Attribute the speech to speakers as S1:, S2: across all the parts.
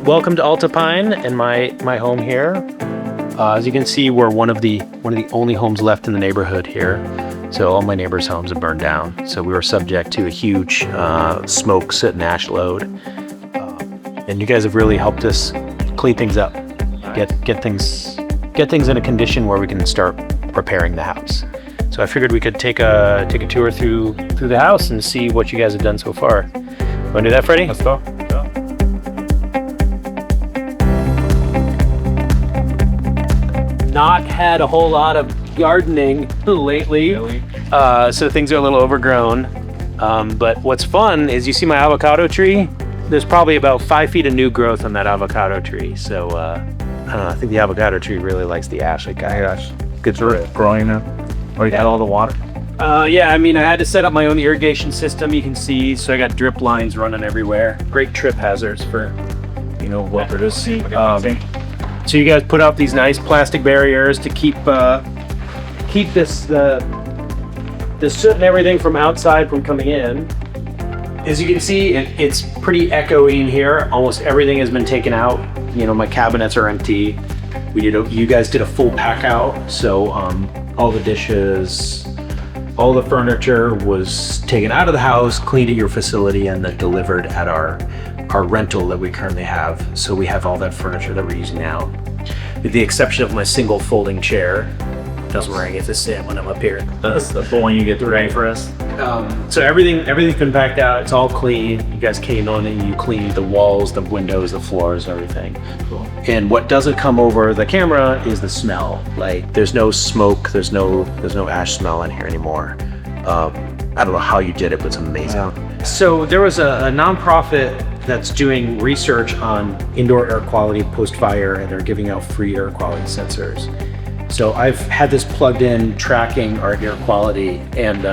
S1: welcome to Altadena and my home here. As you can see, we're one of the only homes left in the neighborhood here. So all my neighbors' homes have burned down. So we were subject to a huge smoke, soot, and ash load. And you guys have really helped us clean things up, get things in a condition where we can start repairing the house. So I figured we could take a tour through the house and see what you guys have done so far. Want to do that, Freddie?
S2: Let's go.
S1: Not had a whole lot of gardening lately,
S2: Really?
S1: So things are a little overgrown. But what's fun is you see my avocado tree. There's probably about 5 feet of new growth on that avocado tree. So I don't know. I think the avocado tree really likes the ash. Like
S2: Good for growing up. Oh, you had all the water?
S1: Yeah, I mean, I had to set up my own irrigation system. You can see, so I got drip lines running everywhere. Great trip hazards for, what it is. So you guys put up these nice plastic barriers to keep this the soot and everything from outside from coming in. As you can see, it's pretty echoey in here. Almost everything has been taken out. My cabinets are empty. You guys did a full pack out, so all the dishes, all the furniture was taken out of the house, cleaned at your facility, and then delivered at our rental that we currently have. So we have all that furniture that we're using now, with the exception of my single folding chair. That's where I get to sit when I'm up here.
S2: That's the one you get to ready for us.
S1: So everything's been packed out. It's all clean. You guys came on and you cleaned the walls, the windows, the floors, everything.
S2: Cool.
S1: And what doesn't come over the camera is the smell. Like there's no smoke, there's no ash smell in here anymore. I don't know how you did it, but it's amazing.
S2: Yeah.
S1: So there was a nonprofit that's doing research on indoor air quality post-fire, and they're giving out free air quality sensors. So I've had this plugged in, tracking our air quality, and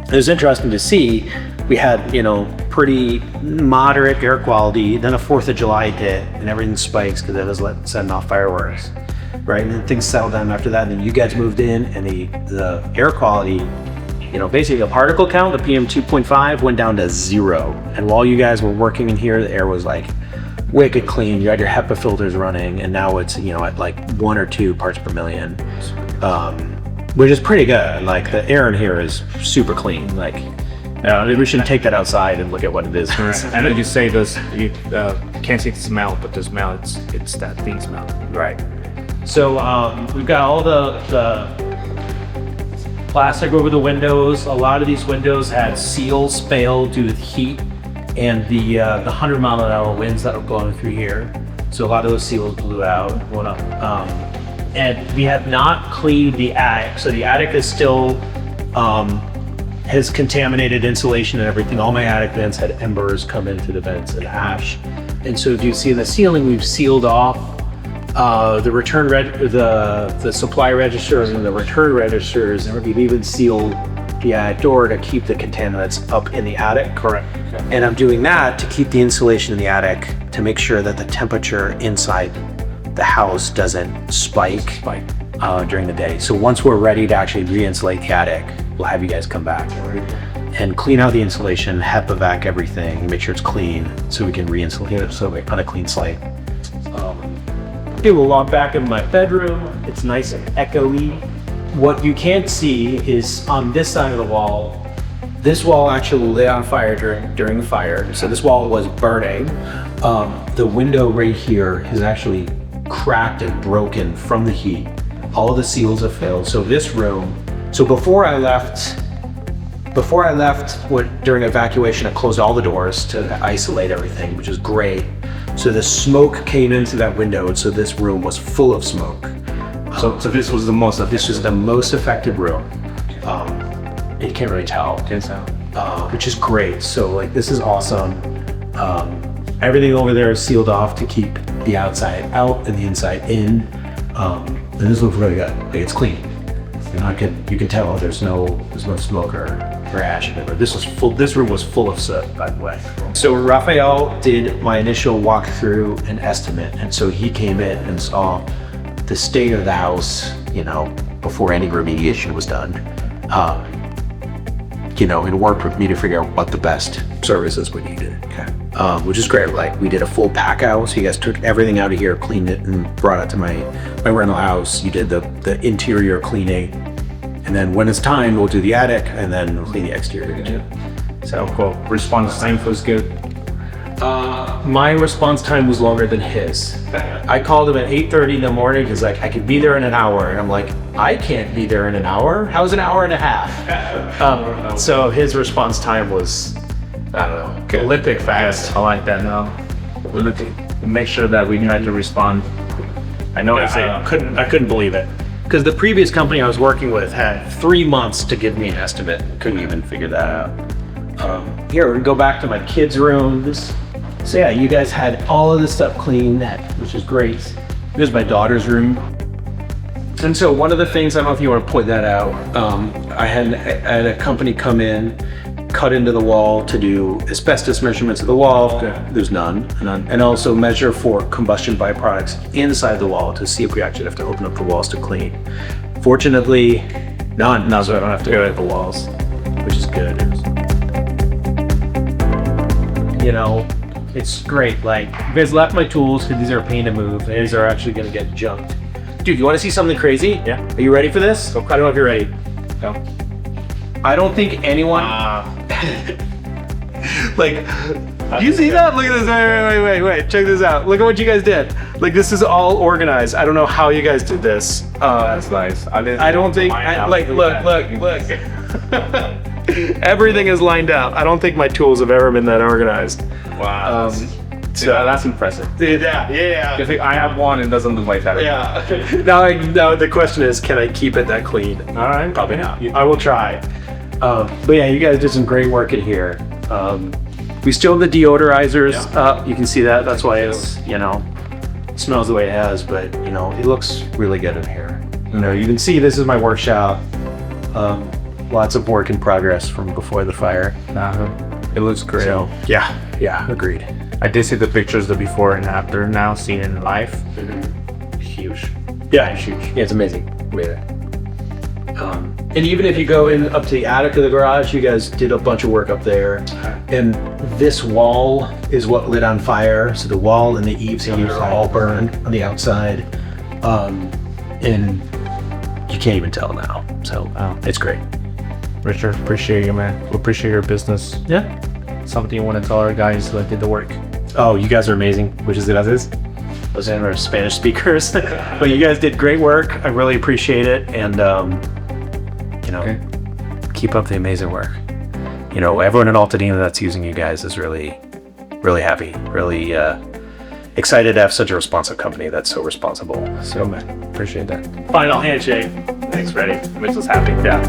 S1: it was interesting to see. We had, pretty moderate air quality. Then a 4th of July hit, and everything spikes because it was setting off fireworks, right? And then things settled down after that. And then you guys moved in, and the air quality, basically the particle count, the PM 2.5 went down to 0. And while you guys were working in here, the air was like wicked clean. You had your HEPA filters running, and now it's at like 1 or 2 parts per million, which is pretty good. Like the air in here is super clean. Like we should take that outside and look at what it is.
S2: And then you say this, you can't see the smell, but the smell, it's that thing smell.
S1: Right. So we've got all the plastic over the windows. A lot of these windows had seals fail due to the heat and the 100-mile-an-hour winds that were blowing through here. So a lot of those seals blew out. And we have not cleaned the attic. So the attic is still has contaminated insulation and everything. All my attic vents had embers come into the vents and ash. And so if you see in the ceiling, we've sealed off the supply registers and the return registers, and we've even sealed the attic door to keep the contaminants up in the attic.
S2: Correct. Okay.
S1: And I'm doing that to keep the insulation in the attic, to make sure that the temperature inside the house doesn't spike during the day. So once we're ready to actually re-insulate the attic, we'll have you guys come back and clean out the insulation, HEPA vac everything, make sure it's clean so we can re-insulate it so we're on a clean slate. We'll walk back in my bedroom. It's nice and echoey. What you can't see is on this side of the wall, this wall actually lit on fire during the fire. So this wall was burning. The window right here has actually cracked and broken from the heat. All of the seals have failed. So this room, before I left during evacuation, I closed all the doors to isolate everything, which is great. So the smoke came into that window, and so this room was full of smoke.
S2: So this was the most
S1: affected room. You can't really tell. Which is great. So this is awesome. Everything over there is sealed off to keep the outside out and the inside in. And this looks really good. It's clean. You can tell there's no smoke or ash in it. This room was full of soot, by the way. So Raphael did my initial walkthrough and estimate, and so he came in and saw the state of the house, before any remediation was done. and worked with me to figure out what the best services we needed.
S3: Okay.
S1: Which is great. Like, we did a full pack out, so you guys took everything out of here, cleaned it, and brought it to my rental house. You did the interior cleaning, and then when it's time, we'll do the attic, and then we'll clean the exterior too.
S2: So cool. Response time was good.
S1: My response time was longer than his. I called him at 8:30 in the morning. He's like, I could be there in an hour. And I'm like, I can't be there in an hour. How's an hour and a half? So his response time was, I don't know,
S2: Good.
S1: Olympic fast.
S2: Yes, I like that now. We're looking to make sure that we try to respond. I know it's
S1: I couldn't believe it. Because the previous company I was working with had 3 months to give me an estimate. Couldn't even figure that out. Here, we're gonna go back to my kids' rooms. So yeah, you guys had all of this stuff cleaned, which is great. Here's my daughter's room. And so one of the things, I don't know if you want to point that out, I had a company come in, cut into the wall to do asbestos measurements of the wall.
S2: Okay.
S1: There's none. And also measure for combustion byproducts inside the wall to see if we actually have to open up the walls to clean. Fortunately, none. No, so I don't have to go at the walls, which is good. It's great. Like, you guys left my tools because these are a pain to move. These are actually going to get junked. Dude, you want to see something crazy?
S2: Yeah.
S1: Are you ready for this?
S2: Okay.
S1: I don't know if you're ready.
S2: Go.
S1: I don't think anyone. Like, you see that? Look at this. Wait. Check this out. Look at what you guys did. Like, this is all organized. I don't know how you guys did this.
S2: That's nice.
S1: I don't think. Look. Everything is lined out. I don't think my tools have ever been that organized.
S2: Wow. So that's impressive.
S1: Yeah.
S2: If I have one, it doesn't look like that.
S1: Yeah. Now the question is, can I keep it that clean?
S2: All right.
S1: Probably not. I will try. But yeah, you guys did some great work in here. We still have the deodorizers up. You can see that. That's why it's, it smells the way it has, but it looks really good in here. You can see this is my workshop. Lots of work in progress from before the fire.
S2: It looks great.
S1: So, yeah, agreed.
S2: I did see the pictures, the before and after. Now seen in life, huge.
S1: Yeah, it's huge. Yeah, it's amazing. And even if you go in up to the attic of the garage, you guys did a bunch of work up there. And this wall is what lit on fire. So the wall and the eaves here are all burned on the outside. And you can't even tell now. So it's great.
S2: Richard, appreciate you, man. We appreciate your business.
S1: Yeah.
S2: Something you want to tell our guys that did the work?
S1: Oh, you guys are amazing. Muchas gracias. Those are Spanish speakers. But you guys did great work. I really appreciate it. And, keep up the amazing work. Everyone in Altadena that's using you guys is really, really happy. Really excited to have such a responsive company that's so responsible. So,
S2: man, appreciate that.
S1: Final handshake.
S2: Thanks, Freddie. Mitchell's happy.
S1: Yeah.